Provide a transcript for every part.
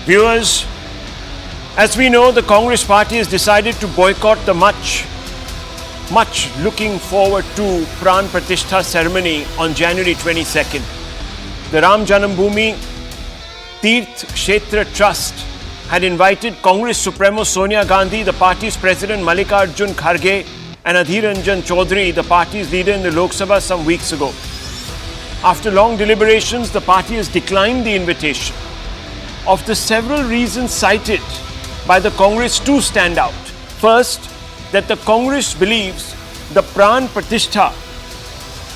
Viewers, as we know, the Congress party has decided to boycott the much looking forward to Pran Pratishta ceremony on January 22nd. The Ram Janambhoomi Tirth Kshetra Trust had invited Congress Supremo Sonia Gandhi, the party's president Mallikarjun Kharge and Adhir Ranjan Chaudhary, the party's leader in the Lok Sabha some weeks ago. After long deliberations, the party has declined the invitation. Of the several reasons cited by the Congress, two stand out. First, that the Congress believes the Pran Pratishta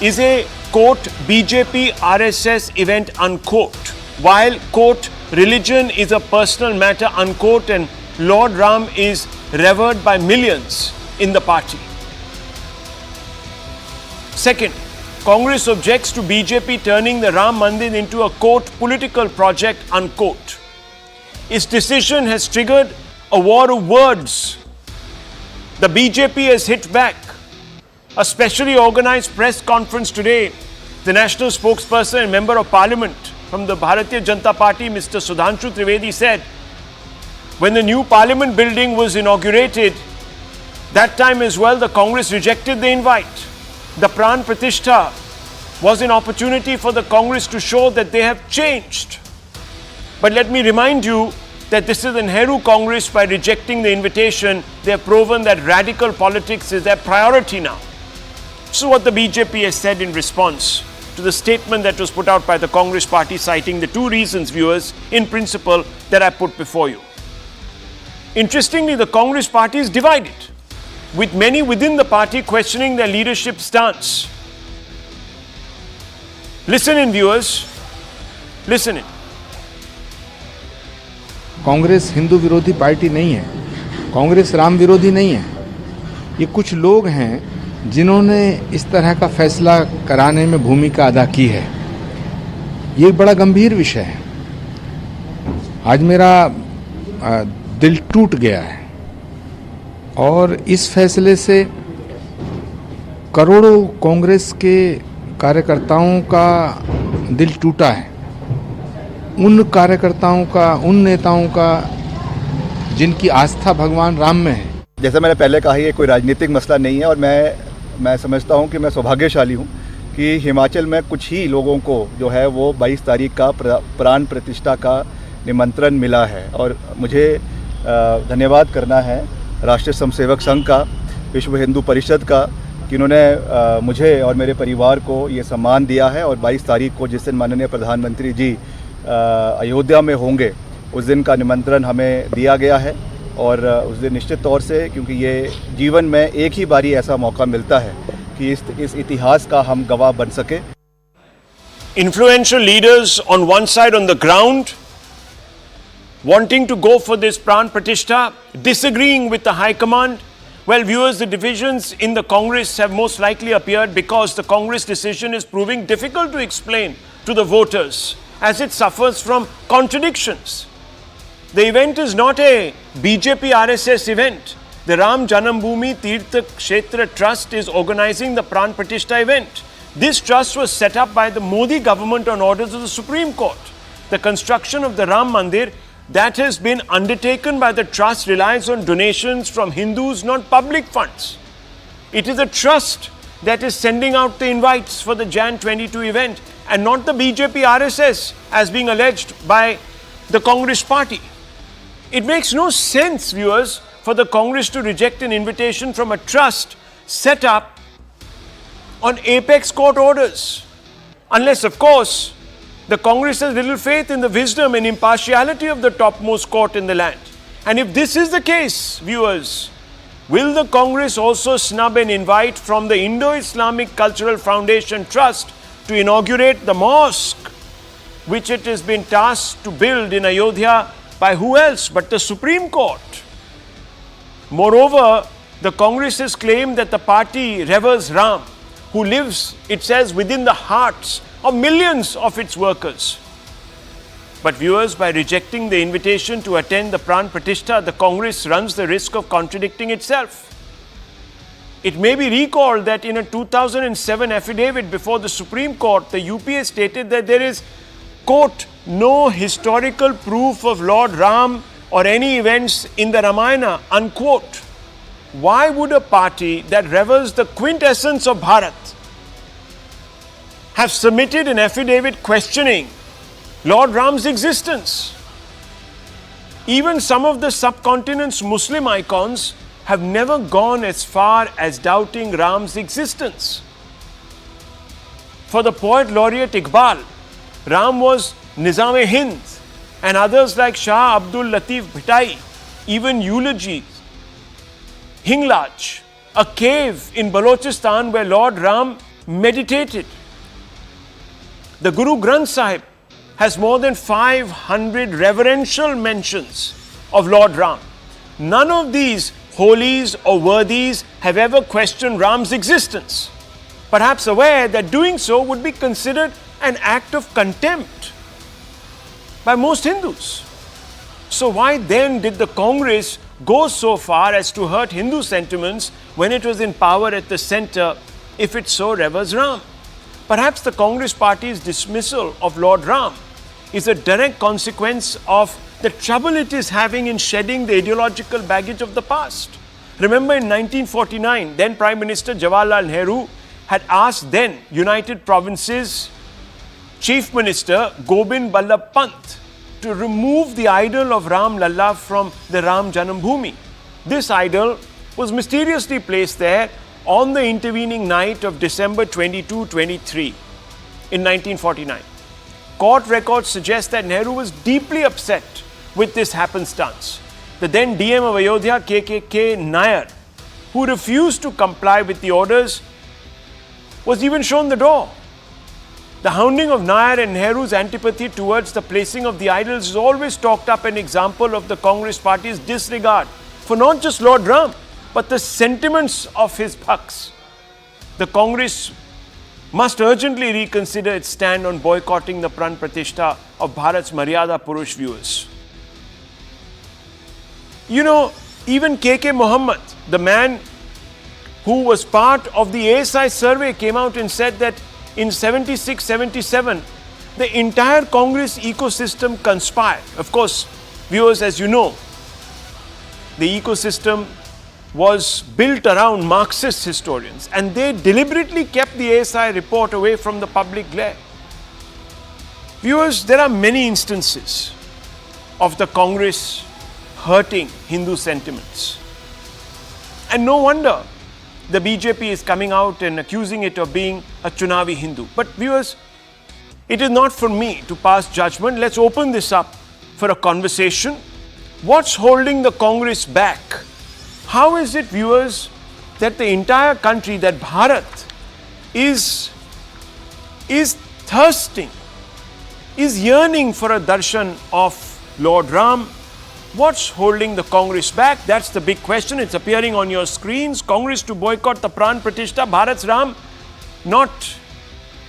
is a, quote, BJP RSS event, unquote, while, quote, religion is a personal matter, unquote, and Lord Ram is revered by millions in the party. Second, Congress objects to BJP turning the Ram Mandir into a, quote, political project, unquote. Its decision has triggered a war of words. The BJP has hit back. A specially organized press conference today, the national spokesperson and member of parliament from the Bharatiya Janata Party, Mr. Sudhanshu Trivedi, said, when the new parliament building was inaugurated, that time as well, the Congress rejected the invite. The Pran Pratishta was an opportunity for the Congress to show that they have changed. But let me remind you that this is a Nehru Congress. By rejecting the invitation, they have proven that radical politics is their priority now. So what the BJP has said in response to the statement that was put out by the Congress party, citing the two reasons, viewers, in principle, that I put before you. Interestingly, the Congress party is divided, with many within the party questioning their leadership stance. Listen in, viewers. Listen in. Congress Hindu विरोधी party नहीं है, कांग्रेस राम विरोधी नहीं है। ये कुछ लोग हैं जिन्होंने इस तरह का फैसला कराने में भूमिका अदा की है। ये एक बड़ा गंभीर विषय है। आज मेरा दिल टूट गया है और इस फैसले से करोड़ों कांग्रेस के कार्यकर्ताओं का दिल टूटा है। उन कार्यकर्ताओं का, उन नेताओं का जिनकी आस्था भगवान राम में है। जैसा मैंने पहले कहा, ये कोई राजनीतिक मसला नहीं है और मैं समझता हूँ कि मैं सौभाग्यशाली हूँ कि हिमाचल में कुछ ही लोगों को जो है वो 22 तारीख का प्राण प्रतिष्ठा का निमंत्रण मिला है। और मुझे धन्यवाद करना है राष्ट्रीय स्वयंसेवक संघ का, विश्व हिंदू परिषद का, कि उन्होंने मुझे और मेरे परिवार को ये सम्मान दिया है। और 22 तारीख को जिस दिन माननीय प्रधानमंत्री जी अयोध्या में होंगे, उस दिन का निमंत्रण हमें दिया गया है। और उस दिन निश्चित तौर से, क्योंकि ये जीवन में एक ही बारी ऐसा मौका मिलता है कि इस इतिहास का हम गवाह बन सके। Influential leaders on one side on the ground wanting to go for this Pran Pratishta, disagreeing with the High Command. Well, viewers, the divisions in the Congress have most likely appeared because the Congress decision is proving difficult to explain to the voters, as it suffers from contradictions. The event is not a BJP RSS event. The Ram Janambhoomi Tirth Kshetra Trust is organizing the Pran Pratishta event. This trust was set up by the Modi government on orders of the Supreme Court. The construction of the Ram Mandir that has been undertaken by the trust relies on donations from Hindus, not public funds. It is a trust that is sending out the invites for the Jan 22 event, and not the BJP RSS as being alleged by the Congress party. It makes no sense, viewers, for the Congress to reject an invitation from a trust set up on apex court orders. Unless, of course, the Congress has little faith in the wisdom and impartiality of the topmost court in the land. And if this is the case, viewers, will the Congress also snub an invite from the Indo-Islamic Cultural Foundation Trust to inaugurate the mosque, which it has been tasked to build in Ayodhya by who else but the Supreme Court? Moreover, the Congress has claimed that the party reveres Ram, who lives, it says, within the hearts of millions of its workers. But viewers, by rejecting the invitation to attend the Pran Pratishta, the Congress runs the risk of contradicting itself. It may be recalled that in a 2007 affidavit before the Supreme Court, the UPA stated that there is, quote, no historical proof of Lord Ram or any events in the Ramayana, unquote. Why would a party that revels the quintessence of Bharat have submitted an affidavit questioning Lord Ram's existence? Even some of the subcontinent's Muslim icons have never gone as far as doubting Ram's existence. For the poet laureate Iqbal, Ram was Nizam-e-Hind, and others like Shah Abdul Latif Bhittai even eulogies Hinglaj, a cave in Balochistan where Lord Ram meditated. The Guru Granth Sahib has more than 500 reverential mentions of Lord Ram. None of these holies or worthies have ever questioned Ram's existence, perhaps aware that doing so would be considered an act of contempt by most Hindus. So why then did the Congress go so far as to hurt Hindu sentiments when it was in power at the centre if it so reveres Ram? Perhaps the Congress party's dismissal of Lord Ram is a direct consequence of the trouble it is having in shedding the ideological baggage of the past. Remember in 1949, then Prime Minister Jawaharlal Nehru had asked then United Provinces Chief Minister Gobind Ballabh Pant to remove the idol of Ram Lalla from the Ram Janambhoomi. This idol was mysteriously placed there on the intervening night of December 22-23 in 1949. Court records suggest that Nehru was deeply upset with this happenstance. The then DM of Ayodhya, K.K. Nair, who refused to comply with the orders, was even shown the door. The hounding of Nair and Nehru's antipathy towards the placing of the idols is always talked up an example of the Congress party's disregard for not just Lord Ram, but the sentiments of his Bhaks. The Congress must urgently reconsider its stand on boycotting the Pran Pratishta of Bharat's Maryada Purush viewers. You know, even K.K. Mohammed, the man who was part of the ASI survey, came out and said that in 76-77, the entire Congress ecosystem conspired. Of course, viewers, as you know, the ecosystem was built around Marxist historians, and they deliberately kept the ASI report away from the public glare. Viewers, there are many instances of the Congress hurting Hindu sentiments. And no wonder the BJP is coming out and accusing it of being a Chunavi Hindu. But viewers, it is not for me to pass judgment. Let's open this up for a conversation. What's holding the Congress back? How is it, viewers, that the entire country, that Bharat, is thirsting, is yearning for a darshan of Lord Ram? What's holding the Congress back? That's the big question. It's appearing on your screens. Congress to boycott the Pran Pratishta, Bharat's Ram, not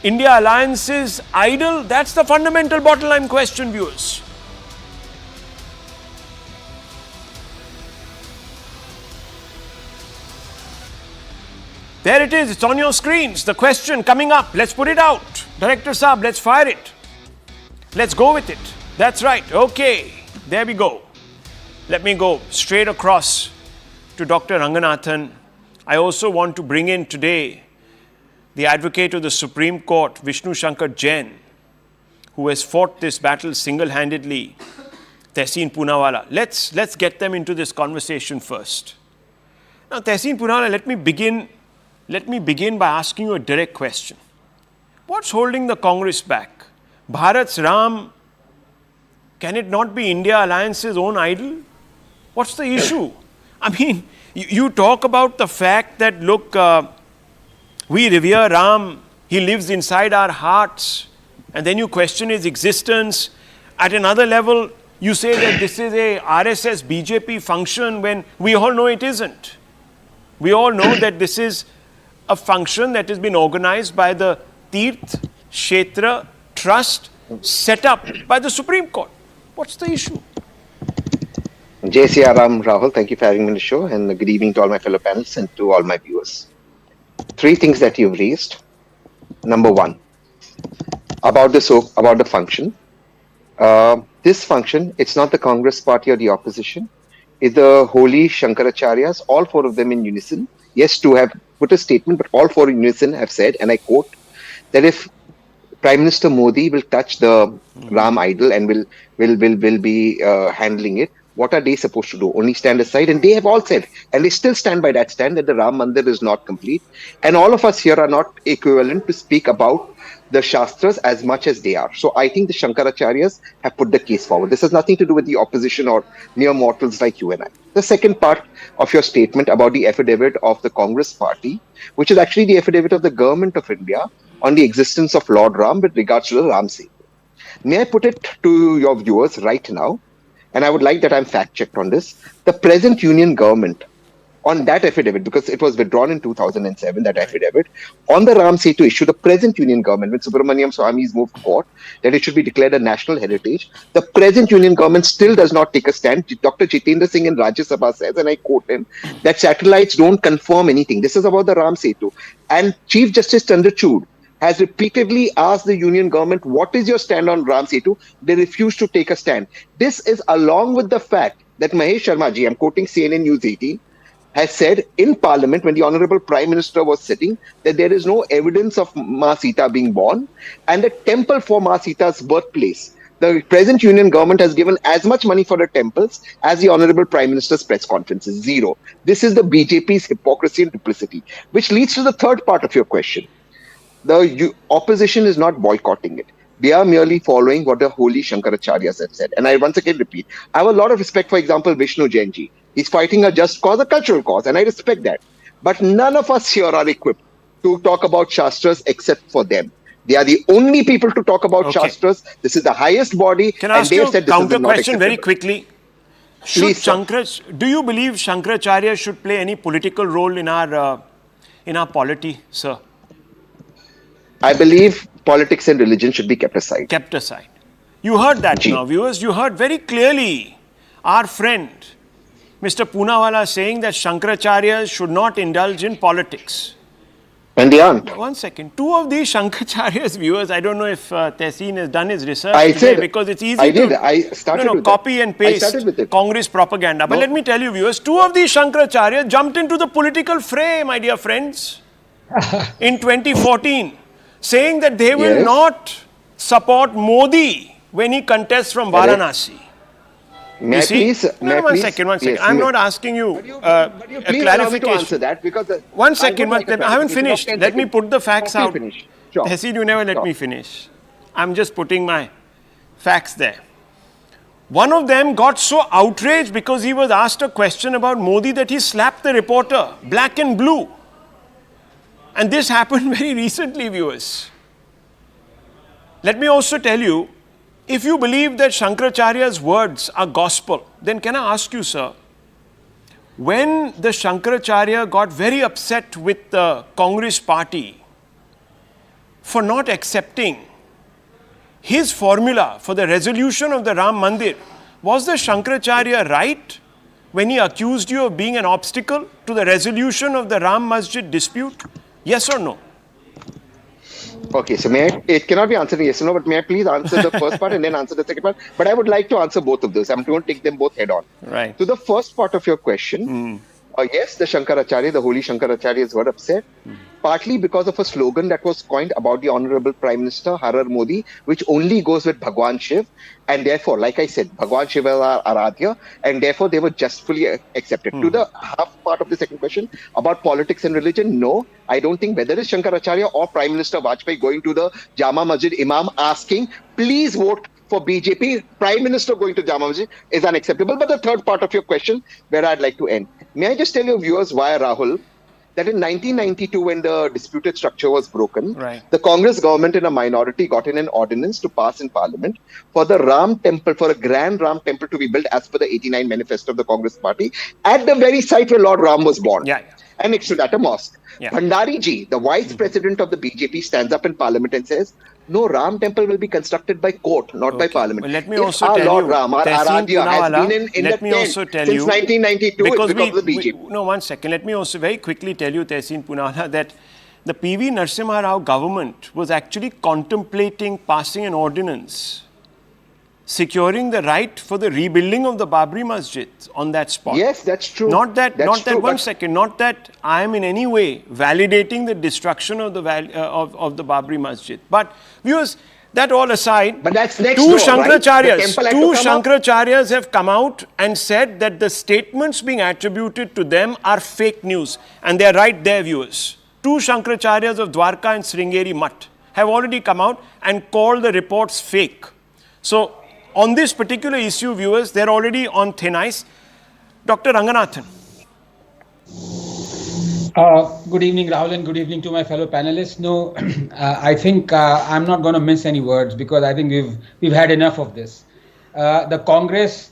I.N.D.I.A'S idol. That's the fundamental bottom line question, viewers. There it is. It's on your screens. The question coming up. Let's put it out. Director Saab, let's fire it. Let's go with it. That's right. Okay. There we go. Let me go straight across to Dr. Ranganathan. I also want to bring in today the advocate of the Supreme Court, Vishnu Shankar Jain, who has fought this battle single-handedly, Tehseen Poonawala. Let's get them into this conversation first. Now, Tehseen Poonawala, let me begin by asking you a direct question. What's holding the Congress back? Bharat's Ram, can it not be I.N.D.I.A'S own idol? What's the issue? I mean, you talk about the fact that, look, we revere Ram, he lives inside our hearts, and then you question his existence. At another level, you say that this is a RSS BJP function when we all know it isn't. We all know that this is a function that has been organized by the Tirth Kshetra Trust set up by the Supreme Court. What's the issue? Jai Sri Ram, Rahul, thank you for having me on the show, and good evening to all my fellow panelists and to all my viewers. Three things that you've raised. Number one, about the function. This function, it's not the Congress party or the opposition. It's the holy Shankaracharyas, all four of them in unison. Yes, to have put a statement, but all four in unison have said, and I quote, that if Prime Minister Modi will touch the Ram idol and will be handling it, what are they supposed to do? Only stand aside? And they have all said, and they still stand by that stand, that the Ram Mandir is not complete. And all of us here are not equivalent to speak about the Shastras as much as they are. So I think the Shankaracharyas have put the case forward. This has nothing to do with the opposition or mere mortals like you and I. The second part of your statement about the affidavit of the Congress party, which is actually the affidavit of the government of India on the existence of Lord Ram with regards to the Ram Setu. May I put it to your viewers right now, and I would like that I'm fact-checked on this. The present union government, on that affidavit, because it was withdrawn in 2007, that affidavit, on the Ram Setu issue, the present union government, when Subramaniam Swami's moved to court, that it should be declared a national heritage, the present union government still does not take a stand. Dr. Jitendra Singh in Rajya Sabha says, and I quote him, that satellites don't confirm anything. This is about the Ram Setu. And Chief Justice Chandrachud has repeatedly asked the union government, what is your stand on Ram Setu? They refuse to take a stand. This is along with the fact that Mahesh Sharma ji, I'm quoting CNN News 18, has said in Parliament when the Honorable Prime Minister was sitting that there is no evidence of Ma Sita being born, and the temple for Ma Sita's birthplace, the present union government has given as much money for the temples as the Honorable Prime Minister's press conferences. Zero. This is the BJP's hypocrisy and duplicity, which leads to the third part of your question. The opposition is not boycotting it. They are merely following what the holy Shankaracharyas have said. And I once again repeat, I have a lot of respect, for example, Vishnu Jainji. He's fighting a just cause, a cultural cause, and I respect that. But none of us here are equipped to talk about Shastras except for them. They are the only people to talk about Shastras. This is the highest body. Can I ask you a counter question very quickly? Please, do you believe Shankaracharya should play any political role in our polity, sir? I believe politics and religion should be kept aside. Kept aside. You heard that now, viewers. You heard very clearly our friend, Mr. Poonawala, saying that Shankaracharyas should not indulge in politics. And they aren't. One second. Two of these Shankaracharyas, viewers, I don't know if Tehseen has done his research today, because it's easy I started with copy and paste Congress propaganda. But let me tell you, viewers, two of these Shankaracharyas jumped into the political fray, my dear friends, in 2014. Saying that they will not support Modi when he contests from Varanasi. One second. Yes, I'm not asking you a clarification. To answer that because one second, I haven't finished. Let me put the facts out. Sure. Tehseen, you never let me finish. I'm just putting my facts there. One of them got so outraged because he was asked a question about Modi that he slapped the reporter, black and blue. And this happened very recently, viewers. Let me also tell you, if you believe that Shankaracharya's words are gospel, then can I ask you, sir, when the Shankaracharya got very upset with the Congress party for not accepting his formula for the resolution of the Ram Mandir, was the Shankaracharya right when he accused you of being an obstacle to the resolution of the Ram Masjid dispute? Yes or no? Okay, so it cannot be answered yes or no, but may I please answer the first part and then answer the second part? But I would like to answer both of those. I'm going to take them both head on. Right. So the first part of your question, yes, the Shankaracharya, the holy Shankaracharyas were upset, partly because of a slogan that was coined about the Honorable Prime Minister, Har Har Modi, which only goes with Bhagwan Shiv. And therefore, like I said, Bhagwan Shiva are Aradhya, and therefore they were justly accepted. To the half part of the second question about politics and religion, no, I don't think whether it's Shankaracharya or Prime Minister Vajpayee going to the Jama Masjid Imam asking, please vote for BJP, Prime Minister going to Jama Masjid is unacceptable. But the third part of your question, where I'd like to end. May I just tell your viewers why, Rahul, that in 1992, when the disputed structure was broken, the Congress government in a minority got in an ordinance to pass in Parliament for the Ram temple, for a grand Ram temple to be built as per the 89 manifesto of the Congress party at the very site where Lord Ram was born. And next to that, a mosque. Bhandari ji, the vice president of the BJP, stands up in Parliament and says, no, Ram temple will be constructed by court, not by Parliament. Well, let me also tell Lord you, Ram, our Aradhya, has been in the tent since 1992 because of the BJP. No, one second. Let me also very quickly tell you, Tehseen Poonawala, that the P.V. Narasimha Rao government was actually contemplating passing an ordinance securing the right for the rebuilding of the Babri Masjid on that spot. Yes, that's true. Not that, That's not that true, one but- second, not that I am in any way validating the destruction of the of the Babri Masjid. But viewers, that all aside, But that's next two door, right? The Shankaracharyas, temple had two to come up. Shankaracharyas have come out and said that the statements being attributed to them are fake news. And they are right there, viewers. Two Shankaracharyas of Dwarka and Sringeri Mutt have already come out and called the reports fake. So, on this particular issue, viewers, they're already on thin ice. Dr. Ranganathan. Good evening, Rahul, and good evening to my fellow panelists. No, I think I'm not going to mince any words because I think we've had enough of this. The Congress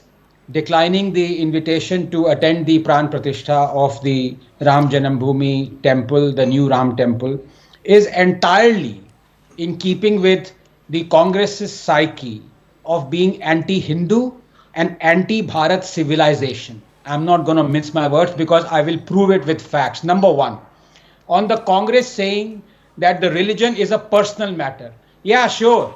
declining the invitation to attend the Pran Pratishta of the Ram Janambhoomi temple, the new Ram temple, is entirely in keeping with the Congress's psyche of being anti-Hindu and anti-Bharat civilization. I'm not going to mince my words because I will prove it with facts. Number one, on the Congress saying that the religion is a personal matter. Yeah, sure.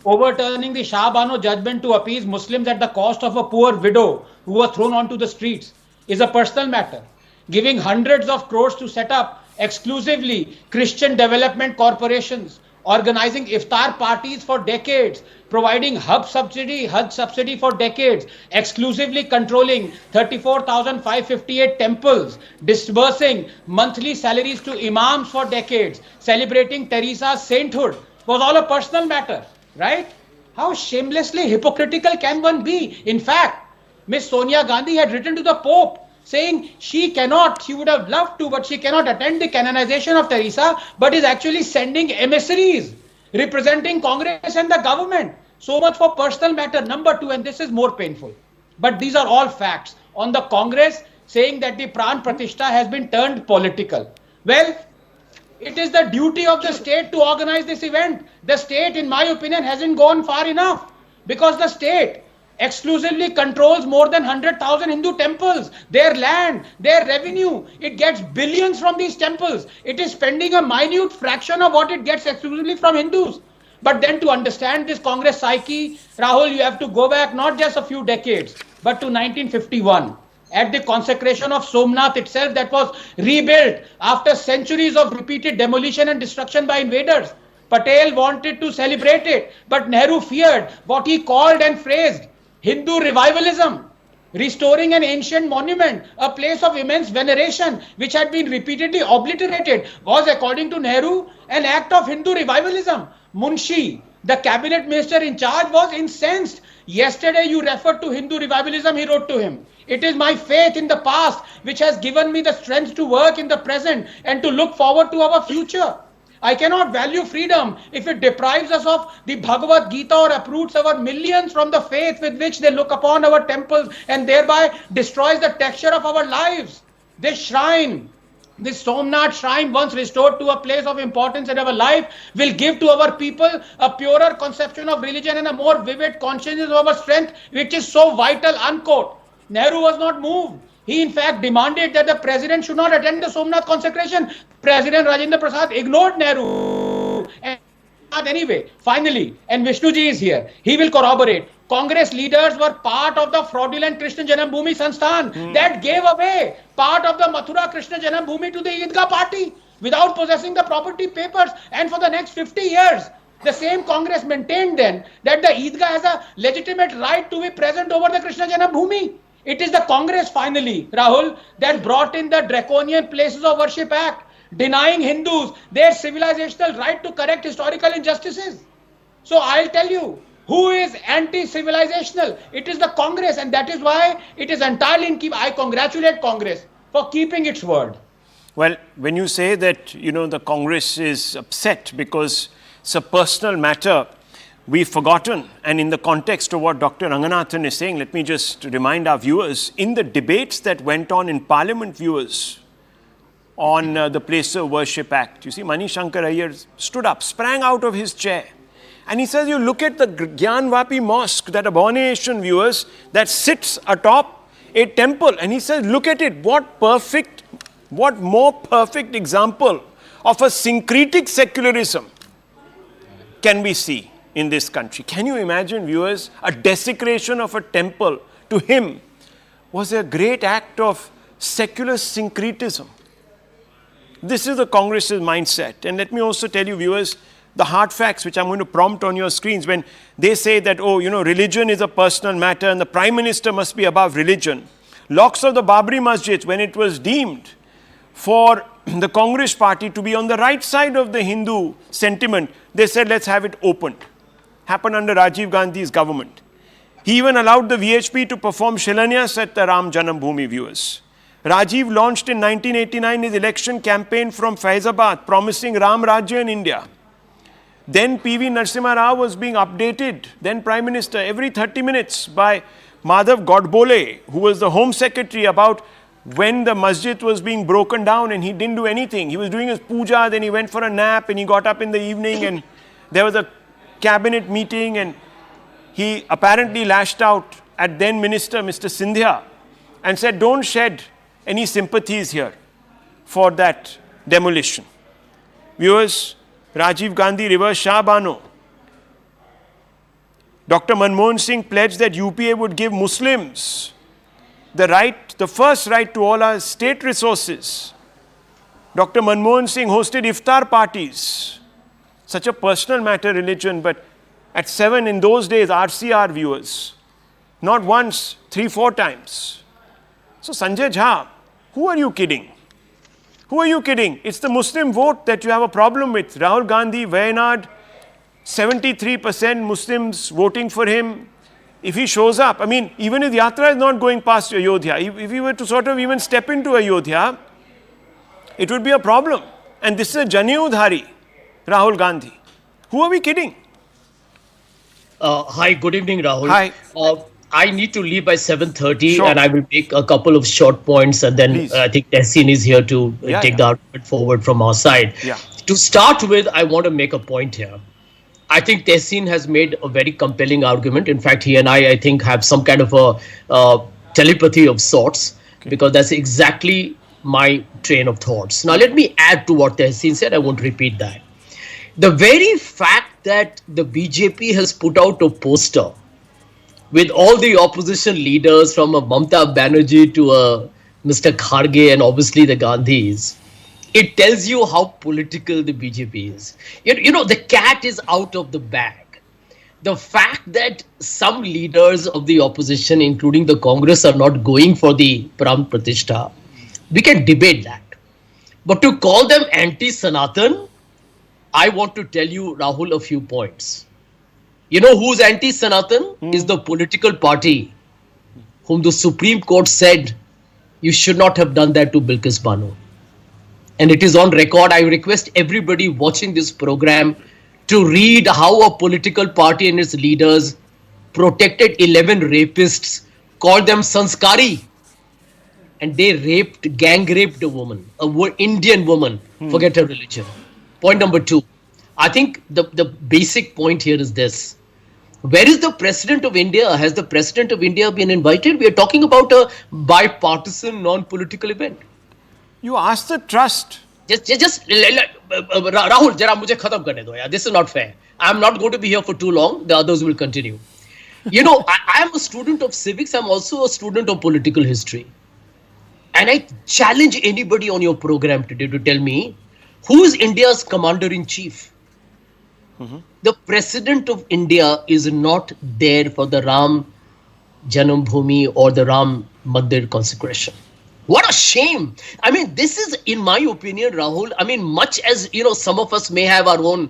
Overturning the Shah Bano judgment to appease Muslims at the cost of a poor widow who was thrown onto the streets is a personal matter. Giving hundreds of crores to set up exclusively Christian development corporations, organizing iftar parties for decades, providing Hajj subsidy for decades, exclusively controlling 34,558 temples, disbursing monthly salaries to imams for decades, celebrating Teresa's sainthood was all a personal matter, right? How shamelessly hypocritical can one be? In fact, Miss Sonia Gandhi had written to the Pope saying she would have loved to, but she cannot attend the canonization of Teresa, but is actually sending emissaries representing Congress and the government. So much for personal matter. Number two, and this is more painful, but these are all facts. On the Congress saying that the Pran Pratishta has been turned political. Well, it is the duty of the state to organize this event. The state, in my opinion, hasn't gone far enough because the state exclusively controls more than 100,000 Hindu temples, their land, their revenue. It gets billions from these temples. It is spending a minute fraction of what it gets exclusively from Hindus. But then to understand this Congress psyche, Rahul, you have to go back not just a few decades, but to 1951. At the consecration of Somnath itself that was rebuilt after centuries of repeated demolition and destruction by invaders. Patel wanted to celebrate it, but Nehru feared what he called and phrased Hindu revivalism, restoring an ancient monument, a place of immense veneration which had been repeatedly obliterated, was, according to Nehru, an act of Hindu revivalism. Munshi, the cabinet minister in charge, was incensed. Yesterday you referred to Hindu revivalism, he wrote to him. It is my faith in the past which has given me the strength to work in the present and to look forward to our future. I cannot value freedom if it deprives us of the Bhagavad Gita or uproots our millions from the faith with which they look upon our temples and thereby destroys the texture of our lives. This shrine, this Somnath shrine, once restored to a place of importance in our life, will give to our people a purer conception of religion and a more vivid consciousness of our strength, which is so vital, unquote. Nehru was not moved. He in fact demanded that the president should not attend the Somnath consecration. President Rajendra Prasad ignored Nehru. And anyway, finally, and Vishnuji is here, he will corroborate. Congress leaders were part of the fraudulent Krishna Janambhoomi Sansthan that gave away part of the Mathura Krishna Janambhoomi to the Eidgah party without possessing the property papers. And for the next 50 years, the same Congress maintained then that the Eidgah has a legitimate right to be present over the Krishna Janambhoomi. It is the Congress finally, Rahul, that brought in the Draconian Places of Worship Act, denying Hindus their civilizational right to correct historical injustices. So I'll tell you, who is anti-civilizational? It is the Congress, and that is why it is entirely in keep. I congratulate Congress for keeping its word. Well, when you say that, the Congress is upset because it's a personal matter, we've forgotten, and in the context of what Dr. Ranganathan is saying, let me just remind our viewers, in the debates that went on in Parliament, viewers, on the Place of Worship Act, you see, Mani Shankar Iyer stood up, sprang out of his chair, and he says, you look at the Gyanvapi Mosque, that abomination, viewers, that sits atop a temple, and he says, look at it, what more perfect example of a syncretic secularism can we see in this country. Can you imagine, viewers, a desecration of a temple to him was a great act of secular syncretism. This is the Congress's mindset. And let me also tell you, viewers, the hard facts which I'm going to prompt on your screens when they say that, oh, religion is a personal matter and the Prime Minister must be above religion. Locks of the Babri Masjid, when it was deemed for the Congress party to be on the right side of the Hindu sentiment, they said, let's have it opened. Happened under Rajiv Gandhi's government. He even allowed the VHP to perform Shilanyas at the Ram Janambhoomi, viewers. Rajiv launched in 1989 his election campaign from Faizabad, promising Ram Rajya in India. Then P.V. Narasimha Rao was being updated, then Prime Minister, every 30 minutes by Madhav Godbole, who was the Home Secretary, about when the masjid was being broken down, and he didn't do anything. He was doing his puja, then he went for a nap, and he got up in the evening, and there was a cabinet meeting, and he apparently lashed out at then Minister Mr. Sindhya and said, don't shed any sympathies here for that demolition. Viewers, Rajiv Gandhi reversed Shah Bano. Dr. Manmohan Singh pledged that UPA would give Muslims the first right to all our state resources. Dr. Manmohan Singh hosted iftar parties. Such a personal matter, religion, but at 7 in those days, RCR, viewers. Not once, 3-4 times. So Sanjay Jha, who are you kidding? Who are you kidding? It's the Muslim vote that you have a problem with. Rahul Gandhi, Wayanad, 73% Muslims voting for him. If he shows up, even if Yatra is not going past Ayodhya, if he were to sort of even step into Ayodhya, it would be a problem. And this is a Janeudhari, Rahul Gandhi. Who are we kidding? Hi, good evening, Rahul. Hi. I need to leave by 7:30, Sure. and I will make a couple of short points, and then Please. I think Tehseen is here to take the argument forward from our side. Yeah. To start with, I want to make a point here. I think Tehseen has made a very compelling argument. In fact, he and I think, have some kind of a telepathy of sorts, because that's exactly my train of thoughts. Now, let me add to what Tehseen said. I won't repeat that. The very fact that the BJP has put out a poster with all the opposition leaders, from a Mamata Banerjee to a Mr. Kharge and obviously the Gandhis, it tells you how political the BJP is. The cat is out of the bag. The fact that some leaders of the opposition, including the Congress, are not going for the Pran Pratishta, we can debate that. But to call them anti-Sanatan, I want to tell you, Rahul, a few points. You know who's anti-Sanatan? Is the political party whom the Supreme Court said you should not have done that to Bilkis Bano. And it is on record. I request everybody watching this program to read how a political party and its leaders protected 11 rapists, called them sanskari, and they gang raped a woman, an Indian woman, forget her religion. Point number 2. I think the basic point here is this. Where is the President of India? Has the President of India been invited? We are talking about a bipartisan, non-political event. You ask the trust. Rahul, jara mujhe khatam karne do yaar. This is not fair. I am not going to be here for too long. The others will continue. I am a student of civics. I'm also a student of political history. And I challenge anybody on your program today to tell me, who is India's commander-in-chief? The President of India is not there for the Ram Janambhoomi or the Ram Mandir consecration. What a shame. This is, in my opinion, Rahul, much as, some of us may have our own,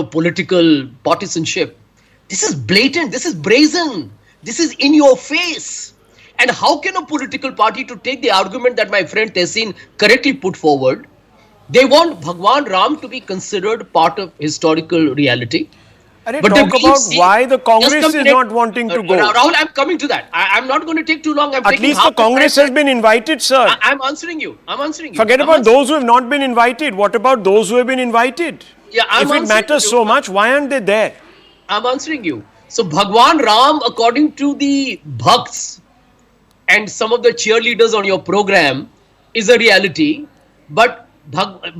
political partisanship. This is blatant. This is brazen. This is in your face. And how can a political party, to take the argument that my friend Tehseen correctly put forward, they want Bhagwan Ram to be considered part of historical reality. But talk about why the Congress is not wanting to go. Rahul, I'm coming to that. I'm not going to take too long. At least the Congress has been invited, sir. I'm answering you. Forget about those who have not been invited. What about those who have been invited? If it matters so much, why aren't they there? I'm answering you. So Bhagwan Ram, according to the Bhakts and some of the cheerleaders on your program, is a reality. But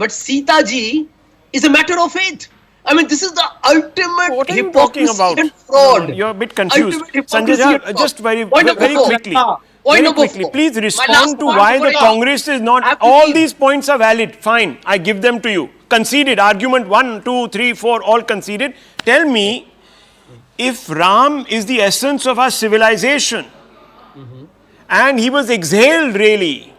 Sita ji is a matter of faith. I mean, this is the ultimate What are you talking hypocrisy about? and fraud. You're a bit confused. Ultimate Sanjay hypocrisy and Jha, fraud. just very, Point number very four. quickly. Point Very number quickly, four. please My respond last to point why before the I Congress is I not. have to All leave. these points are valid. Fine, I give them to you. Conceded. Argument 1, 2, 3, 4, all conceded. Tell me, if Ram is the essence of our civilization, and he was exhaled really,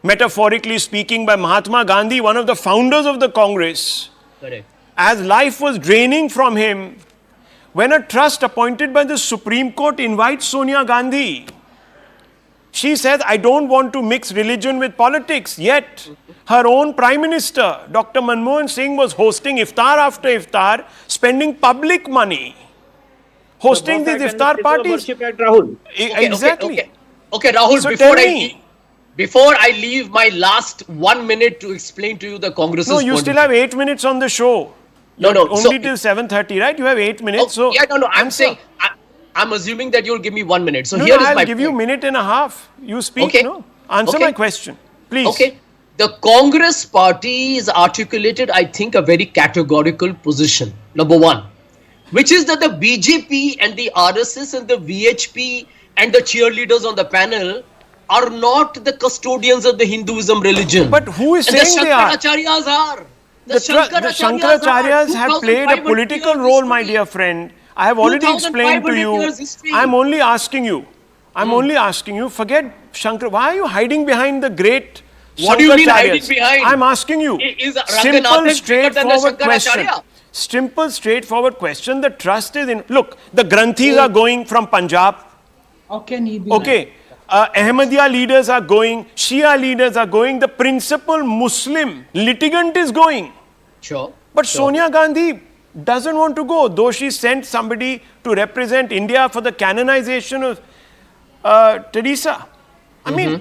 metaphorically speaking, by Mahatma Gandhi, one of the founders of the Congress, Correct. as life was draining from him, when a trust appointed by the Supreme Court invites Sonia Gandhi, she says, I don't want to mix religion with politics. Yet, her own Prime Minister, Dr. Manmohan Singh, was hosting iftar after iftar, spending public money, hosting these iftar parties. Rahul. Exactly. Okay, Rahul, So tell me. before I leave my last 1 minute to explain to you the Congress's No, you point still of have view. 8 minutes on the show. No, no. Only till 7:30, right? You have 8 minutes. So yeah, no. I'm answer. saying, I'm assuming that you'll give me 1 minute. So No, here no, is I'll my give point. you a minute and a half. You speak, Okay. no? Answer Okay. my question, please. Okay. The Congress party is articulated, I think, a very categorical position. Number one, which is that the BJP and the RSS and the VHP and the cheerleaders on the panel are not the custodians of the Hinduism religion. But who is and saying the they are? Shankaracharyas are. The Shankaracharyas have played a political role, my dear friend. I have already explained to you. I'm only asking you. Only asking you. Forget Shankar. Why are you hiding behind the great What do you mean Shankaracharyas? hiding behind? I'm asking you. Is Simple, Ranganathan bigger than the straightforward question. Shankaracharya? Simple, straightforward question. The trust is in. Look, the Granthis are going from Punjab. How can he be? Okay. Ahmadiyya leaders are going, Shia leaders are going, the principal Muslim litigant is going. Sure. But sure. Sonia Gandhi doesn't want to go, though she sent somebody to represent India for the canonization of Teresa. I mean,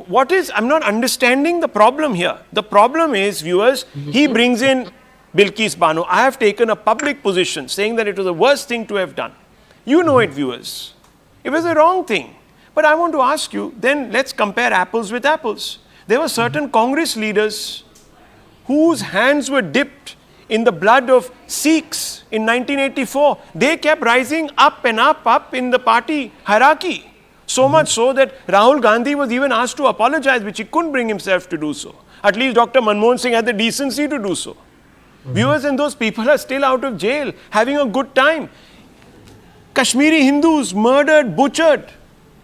what is, I'm not understanding the problem here. The problem is, viewers, he brings in Bilkis Bano. I have taken a public position saying that it was the worst thing to have done. You know it, viewers. It was the wrong thing. But I want to ask you, then let's compare apples with apples. There were certain Congress leaders whose hands were dipped in the blood of Sikhs in 1984. They kept rising up and up in the party hierarchy. So much so that Rahul Gandhi was even asked to apologize, which he couldn't bring himself to do so. At least Dr. Manmohan Singh had the decency to do so. Viewers, and those people are still out of jail, having a good time. Kashmiri Hindus murdered, butchered.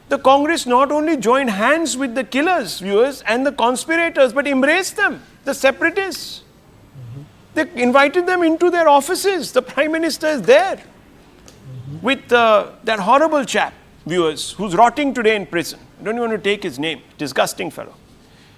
The Congress not only joined hands with the killers, viewers, and the conspirators, but embraced them, the separatists. They invited them into their offices. The Prime Minister is there with that horrible chap, viewers, who's rotting today in prison. I don't even want to take his name. Disgusting fellow.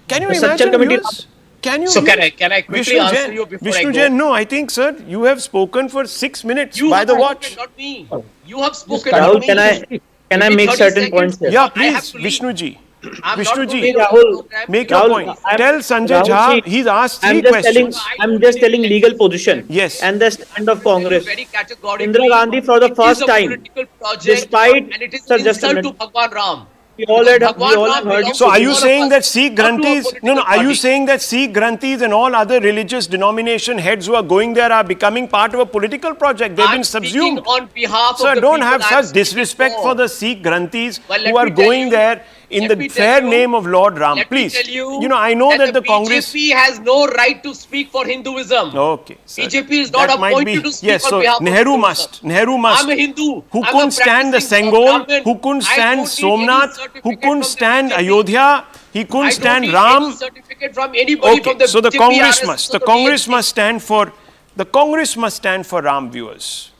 Can you imagine, viewers? Can you? So can I quickly Vishnu answer Jain, you before Vishnu I go? Jain, no, I think, sir, you have spoken for 6 minutes You by have the spoken, watch. not me. You have spoken. Rahul, not me. can I Give me make 30 certain seconds. points here? Yeah, I have please, to leave. Vishnu ji. I'm Vishnu not ji, going to Rahul, program. make your Rahul, point. I'm- Tell Sanjay Rahul, Jha, see, he's asked I'm 3 just telling, questions. I'm just telling legal position. Yes. And the stand of Congress. Very categorically, Indira Gandhi for the it first is a time, political project, despite- and it is Sir, just a insult to minute. Bhagwan Ram. We all Because had- we Bhagwan all Ram have heard- belongs So to are you all of saying us, that Sikh not to a Granthis, political are you party. saying that Sikh Granthis and all other religious denomination heads who are going there are becoming part of a political project? They've I'm been subsumed. speaking on behalf Sir, of the don't people have I'm such speaking disrespect for the Sikh Granthis Well, let who are me tell going you- there in let the me tell fair you- name of Lord Ram. Let Please, me tell you, I know that the Congress... BJP has no right to speak for Hinduism. Okay. sir. BJP is not That might appointed be- to speak yes, on so behalf of Nehru Hinduism. must. Nehru must. I'm a Hindu. Who I'm a couldn't stand the practicing Sengol, Brahmin. who couldn't I stand don't need any Somnath, who certificate couldn't from the stand BJP. Ayodhya, he I couldn't don't stand need Ram. any certificate from anybody from Okay, the so the BJP, Congress RSS must. or The Congress VHP. must stand for. The Congress must stand for Ram, viewers.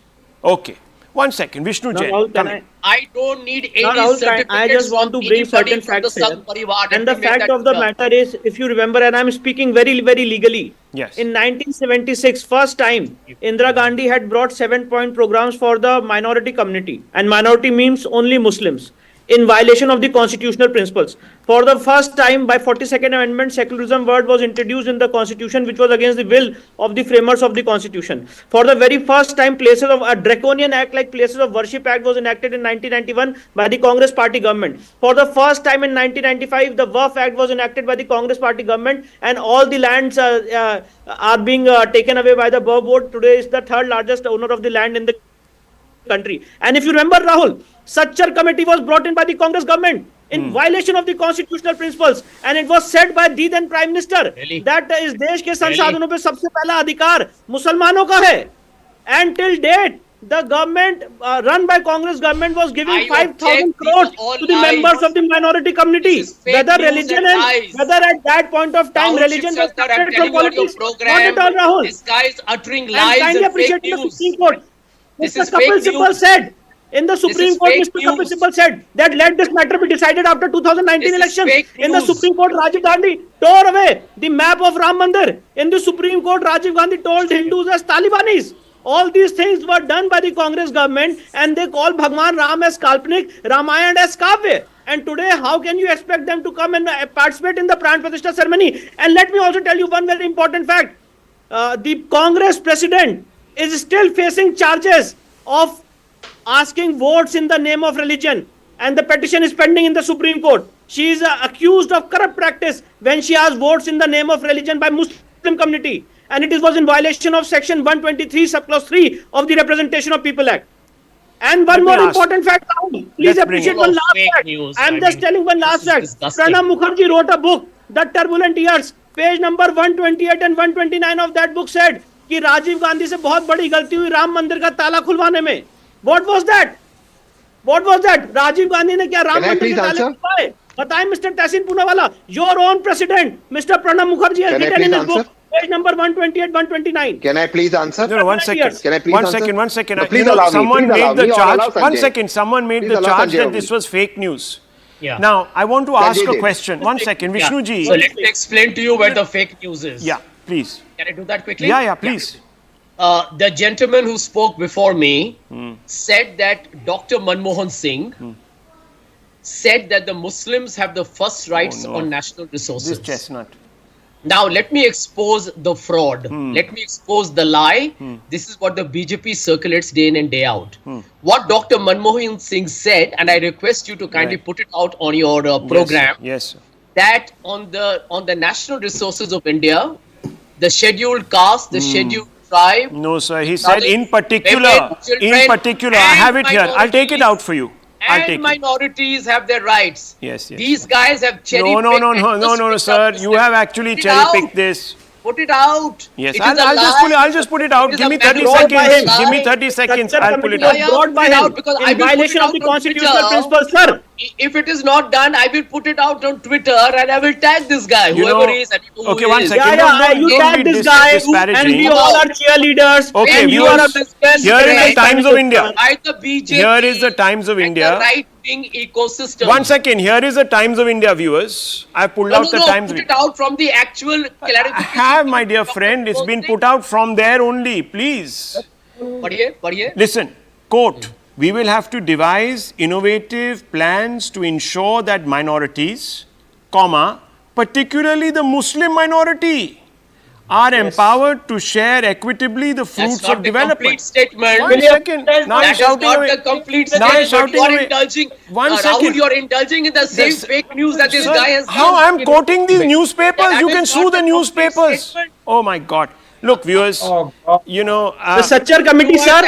Okay, 1 second, Vishnu Now, Jain. Rahul, come can in. I don't need any Now, Rahul, certificates I just want to from bring anybody certain from the facts here. Sangh Parivar. And Let the me make fact that of the clear. matter is, if you remember, and I'm speaking very, very legally. Yes. In 1976, first time, Indira Gandhi had brought 7-point programs for the minority community. And minority means only Muslims. in violation of the constitutional principles. For the first time, by 42nd Amendment, secularism word was introduced in the Constitution, which was against the will of the framers of the Constitution. For the very first time, places of a draconian act like Places of Worship Act was enacted in 1991 by the Congress Party government. For the first time in 1995, the Waqf Act was enacted by the Congress Party government, and all the lands are being taken away by the Waqf board. Today is the third largest owner of the land in the country. And if you remember, Rahul, Sachar committee was brought in by the Congress government in violation of the constitutional principles, and it was said by the then Prime Minister that इस देश के संसाधनों पे सबसे पहला अधिकार मुसलमानों का है. And till date, the government run by Congress government was giving 5,000 crores to the members of the minority community. Whether religion and whether at that point of time religion was separate from politics, not at all, Rahul. This guy is uttering And lies kindly and fake appreciate the news. Supreme Court. This Mr. is Kapil fake Sibal news. said in the Supreme is Court, fake Mr. Kapil news. Sibal said that let this matter be decided after 2019 This is elections. fake In the news. Supreme Court, Rajiv Gandhi tore away the map of Ram Mandir. In the Supreme Court, Rajiv Gandhi told Hindus as Talibanis. All these things were done by the Congress government, and they call Bhagwan Ram as Kalpanik, Ramayana as Kavya. And today, how can you expect them to come and participate in the Pran Pratishta ceremony? And let me also tell you one very important fact. The Congress president is still facing charges of asking votes in the name of religion, and the petition is pending in the Supreme Court. She is accused of corrupt practice when she asked votes in the name of religion by Muslim community, and it was in violation of section 123 subclause 3 of the Representation of People Act. And one more important fact, Rahul, please appreciate one last fact. I am just telling one last fact. Pranab Mukherjee wrote a book, The Turbulent Years. Page number 128 and 129 of that book said कि राजीव गांधी से बहुत बड़ी गलती हुई राम मंदिर का ताला खुलवाने में. What was that? What was that? Rajiv Gandhi ने क्या राम मंदिर के ताले खुलवाए? बताएं mister Tehseen Poonawalla. Your own president, Mr. Pranab Mukherjee, has written in his book, page number 128, 129. Can I please answer? No, 1 second. Can I please One answer? second, 1 second. No, please allow me. Someone Please allow made the me. charge. Allow 1 Sanjay. second. Someone made Please the allow charge Sanjay that only. this was fake news. Yeah. Now, I want to ask Sanjay a did. question. 1 second. Vishnu ji. So let me explain to you where the fake news is. Yeah, please. Can I do that quickly? Yeah, please. The gentleman who spoke before me said that Dr. Manmohan Singh said that the Muslims have the first rights on national resources. This chestnut. Now, let me expose the fraud. Let me expose the lie. This is what the BJP circulates day in and day out. What Dr. Manmohan Singh said, and I request you to kindly put it out on your program, Yes, sir. that on the national resources of India, the scheduled caste, the scheduled tribe. No, sir. He said in women, particular. children, In particular. I and have it here. I'll take it out for you. I'll take And it. minorities have their rights. Yes. These guys have cherry No, picked. sir. You have actually cherry picked this. Put it out. Yes, It I'll is a just lie. pull it. I'll just put it out. It is Give a me 30 brought by seconds. him. Give me 30 seconds. Structure I'll pull it committee out. was brought by him Because I in will put violation it of out the on constitutional Twitter. principles, sir. If it is not done, I will put it out on Twitter and I will tag this guy, You whoever know- he is. And who Okay, he one is. second. You don't tag be this guy, disparaging. and we all are cheerleaders. Okay, and you are a viewers, best here is the friend. Times of India. By the BJP. Here is the Times of and India. The right-wing ecosystem. 1 second. Here is the Times of India, viewers. I pulled out the Times of put it India. out from the actual I clarification. have, my dear friend. It's been put out from there only. Please. Padhiye. Listen, quote, we will have to devise innovative plans to ensure that minorities, comma, particularly the Muslim minority, are empowered to share equitably the fruits That's not of the development. complete statement. 1 second. Now That you're is shouting not away. the complete Now you're statement. shouting You are away. indulging. 1 second. Rahul, you are indulging in the same This- fake news that this Sir, guy has how done. I'm quoting these newspapers? That You is can not sue the a complete newspapers. statement. Oh my God. Look, viewers, you know. The Sachar committee, sir.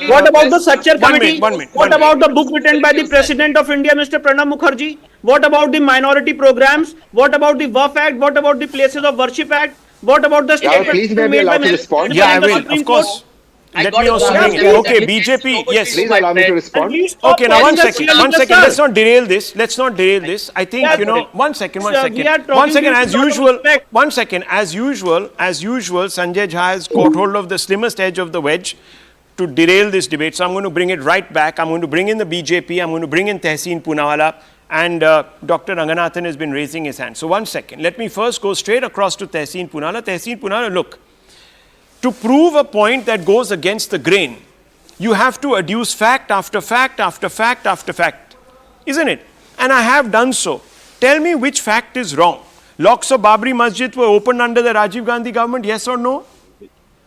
What about the Sachar One committee? minute, one minute, What one about the book written by the President of India, Mr. Pranab Mukherjee? What about the minority programs? What about the Waqf Act? What about the Places of Worship Act? What about the statement please may I be made by allowed to Mr. respond? Yeah, I in the will, Supreme of course. Court? Let got me it. also Yeah, bring it. yeah, Okay, yeah. BJP, yes. Please allow me to And respond. please stop Okay, now calling 1 us second. cheerleaders, 1 second. sir. Let's not derail this. Let's not derail this. I think, you know, 1 second, 1 Sir, second. we are 1 second, talking as with a lot of usual. respect. 1 second, as usual, Sanjay Jha has caught hold of the slimmest edge of the wedge to derail this debate. So I'm going to bring it right back. I'm going to bring in the BJP. I'm going to bring in Tehseen Poonawalla. And Dr. Ranganathan has been raising his hand. So 1 second. Let me first go straight across to Tehseen Poonawalla. Tehseen Poonawalla, look. To prove a point that goes against the grain, you have to adduce fact after fact after fact after fact. isn't it? And I have done so. Tell me which fact is wrong. Locks of Babri Masjid were opened under the Rajiv Gandhi government, yes or no?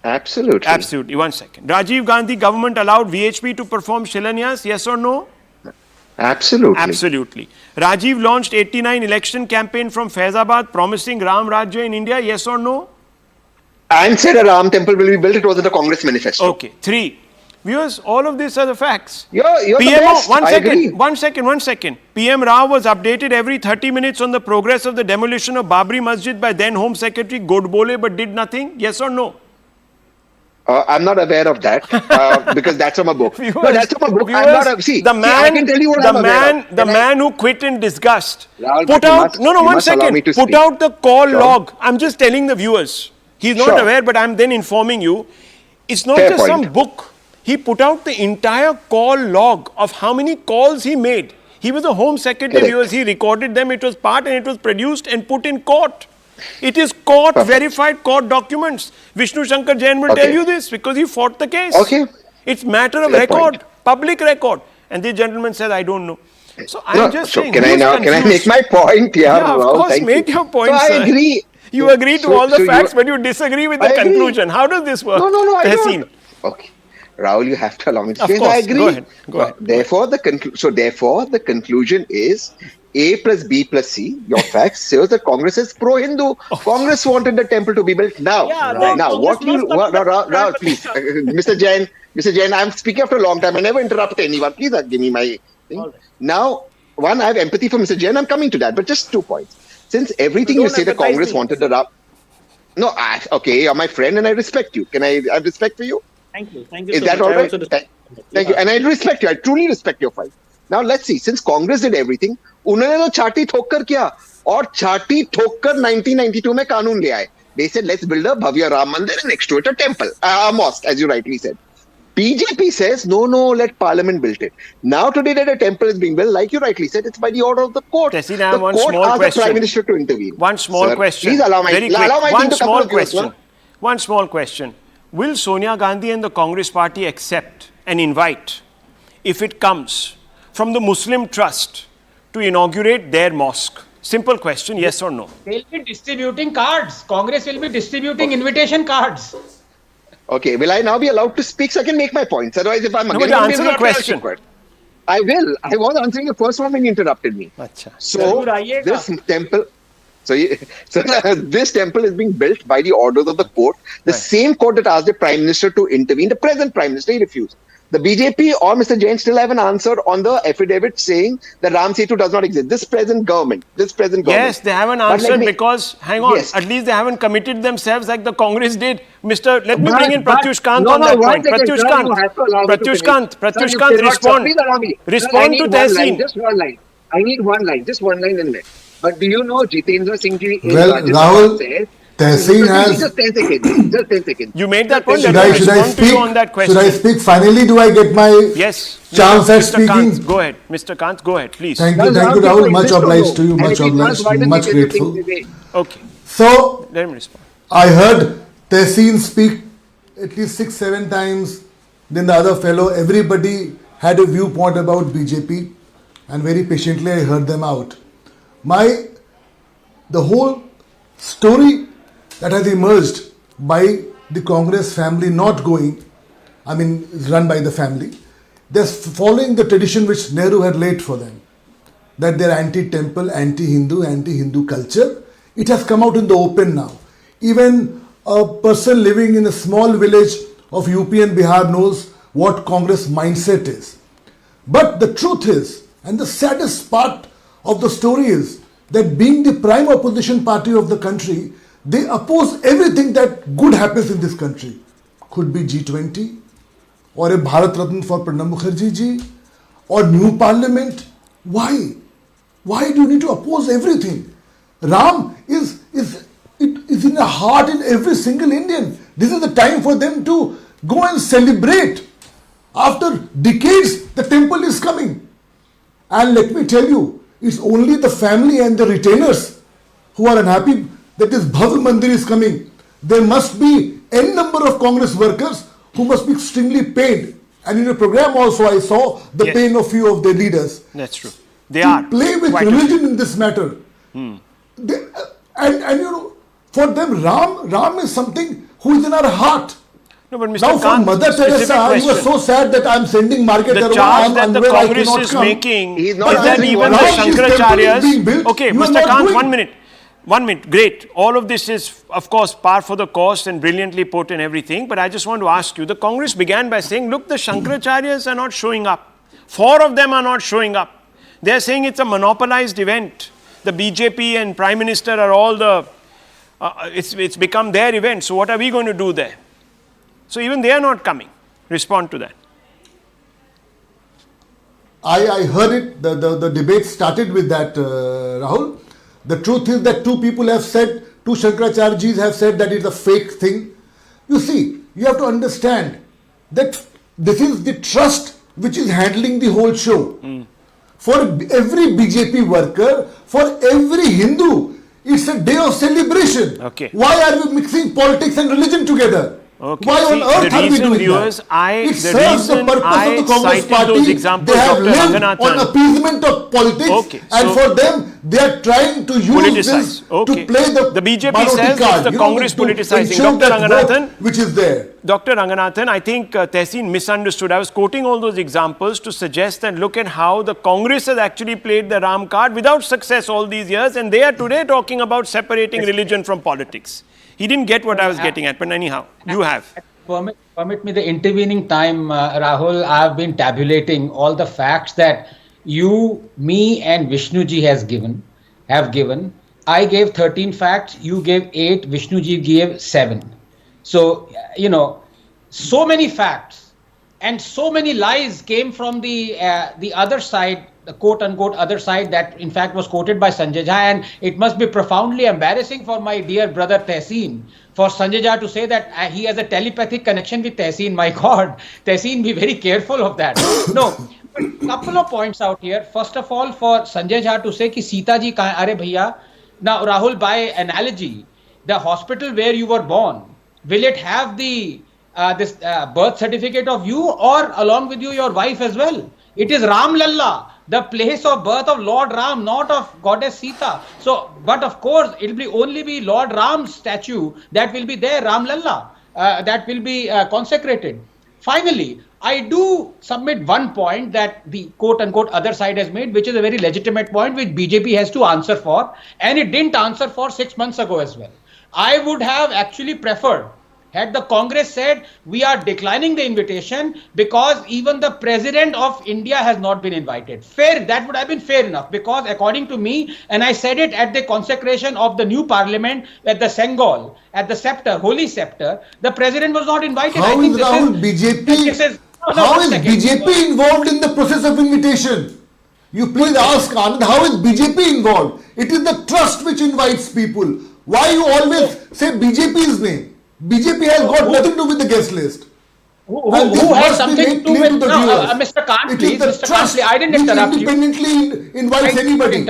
Absolutely. Absolutely. 1 second. Rajiv Gandhi government allowed VHP to perform Shilanyas, yes or no? Absolutely. Absolutely. Rajiv launched 89 election campaign from Faizabad promising Ram Rajya in India, yes or no? And said a Ram temple will be built. It was in the Congress manifesto. Okay. 3. Viewers, all of these are the facts. You're the PMO, best. one I agree. second, 1 second. PM Rao was updated every 30 minutes on the progress of the demolition of Babri Masjid by then Home Secretary Godbole, but did nothing, yes or no? I'm not aware of that because that's from a book. Viewers, No, that's from a book. viewers, I'm not. See, I can tell you what I'm aware of. The man who quit in disgust Rahul, put but you out. must- No, you 1 must allow second. me to Put speak. out the call Sure. log. I'm just telling the viewers. He's not Sure. aware, but I'm then informing you. It's not Fair just some point. book. He put out the entire call log of how many calls he made. He was a Home Secretary, Correct. viewers. He recorded them. It was part and it was produced and put in court. It is court Perfect. verified court documents. Vishnu Shankar Jain will Okay. tell you this because he fought the case. Okay. It's matter of Fair record, point. public record. And this gentleman says, I don't know. So I'm No, just so saying. can I who's now? Can I confused? make my point? Yeah, Yeah, of Rahul, course, thank make you. your point, So I sir. agree. You agree to all the so facts, but you disagree with the I agree. conclusion. How does this work? No, I Tehseen. don't. Okay. Rahul, you have to allow me to Of say course. I agree. Go ahead. Go ahead. Therefore, the conclusion is A plus B plus C, your facts, shows that Congress is pro-Hindu. Congress wanted the temple to be built now. Yeah, then Now, Congress what you... must come What, to the- Rahul, please. Mr. Jain, I'm speaking after a long time. I never interrupt anyone. Please give me my thing. All right. Now, one, I have empathy for Mr. Jain. I'm coming to that. But just 2 points. Since everything Don't you say the empathize Congress me. wanted the... No, okay, you're my friend and I respect you. Can I have respect for you? Thank you. Thank you Is so that much. all I right? also respect- Thank you. And I respect you. I truly respect your fight. Now let's see. Since Congress did everything, उन्होंने तो छाती ठोक कर किया और छाती ठोक कर 1992 में कानून ले आए. They said let's build a Bhavya Ram Mandir and next to it a temple, a mosque, as you rightly said. BJP says no, let Parliament build it. Now today that a temple is being built, like you rightly said, it's by the order of the court. Tehseen, I The have one court small asked question. the Prime Minister to intervene. One small Sir, question. Please allow my Very quick. allow my One thing to small couple of viewers, question. no? One small question. Will Sonia Gandhi and the Congress party accept and invite, if it comes, from the Muslim Trust to inaugurate their mosque? Simple question, yes or no? They'll be distributing cards. Congress will be distributing invitation cards. Okay, will I now be allowed to speak so I can make my points? Otherwise, if I'm No, again but going to answer be the interrupted, question. I will. I was answering the first one when you interrupted me. Acha. So Zarur aayega. this temple, so this temple is being built by the orders of the court. The same court that asked the Prime Minister to intervene. The present Prime Minister, he refused. The BJP or Mr. Jain still haven't answered on the affidavit saying that Ram Setu does not exist. This present government. Yes, they haven't But answered let me- because, hang on, Yes. at least they haven't committed themselves like the Congress did. Let me But- bring in but- Pratyush Kanth no, on no, that one point. second, Pratyush sir, Kanth. you have to allow me to Pratyush finish. Kanth. Sir, Pratyush you Kanth, cannot, sir. respond. Please allow me. Sir, I Respond need to one line, Tehseen. just one line. I need one line, just one line in there. But do you know Jitendra Singh ji in Well, Rajya Rahul, Sabha said... Tehseen has... Just 10 seconds. Just 10 seconds. You made that point. Should Let me I respond to speak? you on that question. Should I speak? Finally, do I get my Yes. chance at Mr. speaking? Kanth, go ahead. Mr. Kanth, go ahead, please. Thank you, Well, Rahul. people Much insist on obliged no. to you, And much if he can't, obliged, why does he much get the thing grateful. today? Okay. So, Let him respond. I heard Tehseen speak at least 6-7 times. Then the other fellow, everybody had a viewpoint about BJP, and very patiently I heard them out. The whole story that has emerged by the Congress family not going, is run by the family. They're following the tradition which Nehru had laid for them, that they're anti-temple, anti-Hindu culture. It has come out in the open now. Even a person living in a small village of UP and Bihar knows what Congress mindset is. But the truth is, and the saddest part of the story is, that being the prime opposition party of the country, they oppose everything that good happens in this country. Could be G20, or a Bharat Ratna for Pranab Mukherjee ji, or new parliament. Why? Why do you need to oppose everything? Ram is in the heart in every single Indian. This is the time for them to go and celebrate. After decades, the temple is coming. And let me tell you, it's only the family and the retainers who are unhappy that this Bhav Mandir is coming. There must be n number of Congress workers who must be extremely pained. And in a program also I saw the Yes. pain of few of their leaders. That's true. They to are. play with Quite religion in this matter. They, and you know, for them, Ram is something who is in our heart. No, but Mr. Now, for Kanth, Mother specific Teresa, he was question. so sad that I'm sending Margaret The Arwan, charge that the unaware I Congress cannot is come. making He's is not that answering even the what Ram, his temple is being Shankaracharyas. built, Okay, you are Mr. not Kanth, doing. 1 minute. 1 minute. Great. All of this is, of course, par for the course and brilliantly put and everything. But I just want to ask you, the Congress began by saying, look, the Shankaracharyas are not showing up. 4 of them are not showing up. They're saying it's a monopolized event. The BJP and Prime Minister are all the, it's become their event. So what are we going to do there? So even they are not coming. Respond to that. I heard it, the debate started with that, Rahul. The truth is that 2 people have said, 2 Shankaracharjis have said that it's a fake thing. You see, you have to understand that this is the trust which is handling the whole show. For every BJP worker, for every Hindu, it's a day of celebration. Okay. Why are we mixing politics and religion together? Okay. Why on See, earth the are we reason, doing viewers, that? It the serves the reason purpose I of the Congress cited party. those examples, They have Dr. lived Ranganathan. on appeasement of politics, Okay, and so- for them, they are trying to use Politicize. this Okay. to play the BJP minority says card. it's the You know, Congress to politicizing. ensure Dr. that Ranganathan, vote which is there. Dr. Ranganathan, I think Tehseen misunderstood. I was quoting all those examples to suggest and look at how the Congress has actually played the Ram card without success all these years, and they are today talking about separating religion from politics. He didn't get what I was getting at, but anyhow, you have. Permit me the intervening time, Rahul. I've been tabulating all the facts that you, me, and Vishnuji have given. I gave 13 facts. You gave 8. Vishnuji gave 7. So you know, so many facts and so many lies came from the other side, the quote unquote other side, that in fact was quoted by Sanjay Jha, and it must be profoundly embarrassing for my dear brother Tehseen, for Sanjay Jha to say that he has a telepathic connection with Tehseen. My God, Tehseen, be very careful of that. No, but couple of points out here. First of all, for Sanjay Jha to say ki Sita ji kahan, are bhaiya. Now Rahul, by analogy, the hospital where you were born, will it have the this birth certificate of you, or along with you your wife as well? It is Ram Lalla, the place of birth of Lord Ram, not of Goddess Sita. So, but of course, it will only be Lord Ram's statue that will be there, Ram Lalla, that will be consecrated. Finally, I do submit one point that the quote-unquote other side has made, which is a very legitimate point which BJP has to answer for, and it didn't answer for 6 months ago as well. I would have actually preferred, had the Congress said, we are declining the invitation because even the President of India has not been invited. Fair, that would have been fair enough, because according to me, and I said it at the consecration of the new parliament at the Sengol, at the scepter, holy scepter, the President was not invited. How is Rahul BJP? How is BJP involved in the process of invitation? You please ask Anand, how is BJP involved? It is the trust which invites people. Why you always say BJP's name? BJP has got nothing to do with the guest list. Who has something to do with Mr. Kanth, please? Mr. Kanth, I didn't interrupt you. Independently invites anybody.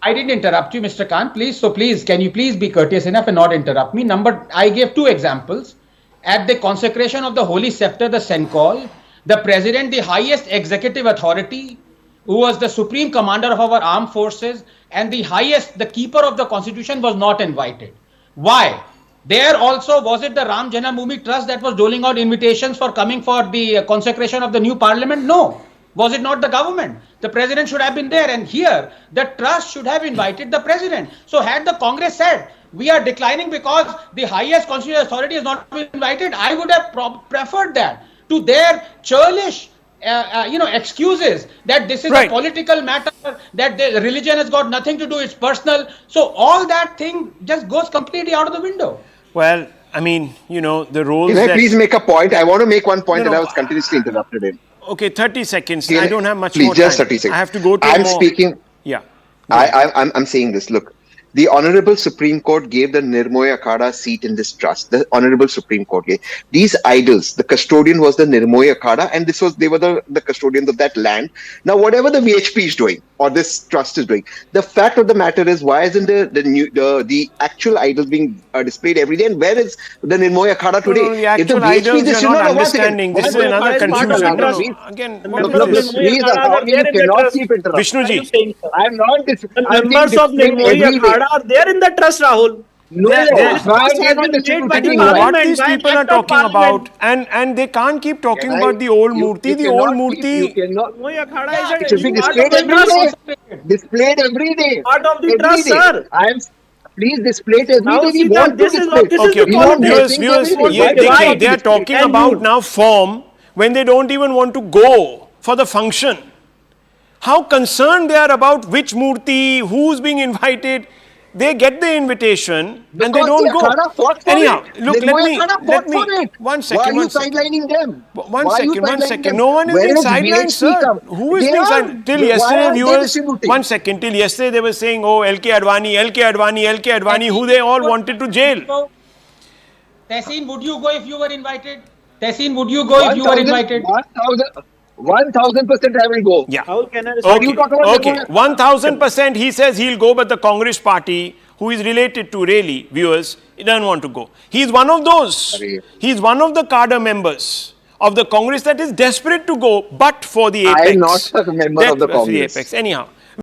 I didn't interrupt you, Mr. Kanth, please. So please, can you please be courteous enough and not interrupt me? I gave 2 examples. At the consecration of the holy scepter, the Senkol, the President, the highest executive authority, who was the supreme commander of our armed forces, and the keeper of the constitution, was not invited. Why? There also, was it the Ram Janmabhoomi Trust that was doling out invitations for coming for the consecration of the new parliament? No. Was it not the government? The President should have been there, and here the trust should have invited the President. So had the Congress said, we are declining because the highest constitutional authority has not been invited, I would have preferred that to their churlish excuses that this is a political matter, that the religion has got nothing to do, it's personal. So all that thing just goes completely out of the window. Well, I mean, the roles. Can I please make a point? I want to make one point that I was continuously interrupted in. Okay, 30 seconds. I don't have much more time. Just 30 seconds. I have to go to I'm speaking. Yeah. I'm saying this. Look, The Honorable Supreme Court gave the Nirmoy Akhada seat in this trust. The Honorable Supreme Court gave. These idols, the custodian was the Nirmoy Akhada, and they were the custodians of that land. Now, whatever the VHP is doing, or this trust is doing, the fact of the matter is, why isn't the actual idols being displayed every day? And where is the Nirmoy Akhada today? No, the actual idols you're not understanding. This is another confusion. Again, Look, please allow me. You cannot keep interrupting. Vishnuji. I'm not. The members of Nirmoy Akhada are there in the trust, Rahul. No, They're- why This are has been you made by the distributing What Parliament, these by an people are act of talking Parliament. about, and they can't keep talking Can I- about the old you- Murti. you The cannot old keep- you Murti. cannot. Nirmoy Akhada It is should be part of displayed the every trust. day. Displayed every day. Part of the Every trust, day. sir. Please display it every Now day. see We that want to this is display what it. this is Okay, the We want politics. viewers, blessings viewers, every day. yeah, Why they not are display? talking And about you- now form when they don't even want to go for the function. How concerned they are about which Murti, who's being invited. They get the invitation and they Because don't the go. Akhada fought for Anyhow, it. look, Nirmoy Akhada fought for it. one Why second, are you one second. sidelining them? One Why are you second, one sidelining second. them? No one is Where being has sidelined, VHP sir. come? Who is They being are. sidelined? Till Why yesterday, are they viewers. distributing? One second. Till yesterday, they were saying, "Oh, LK Advani, LK Advani, LK Advani," who they all wanted to jail. Tehseen, would you go if you were invited? Tehseen, would you go if you were 1,000 invited? 1,000% I will go. Yeah. Rahul, can I What are Okay. you talking about? Okay. Nirmoy? 1000% he says he'll go, but the Congress party, who is related to really viewers, he doesn't want to go. He's one of those. Arey. He's one of the cadre members of the Congress that is desperate to go, but for the apex. I am not a member of the Congress. Apex. Anyhow.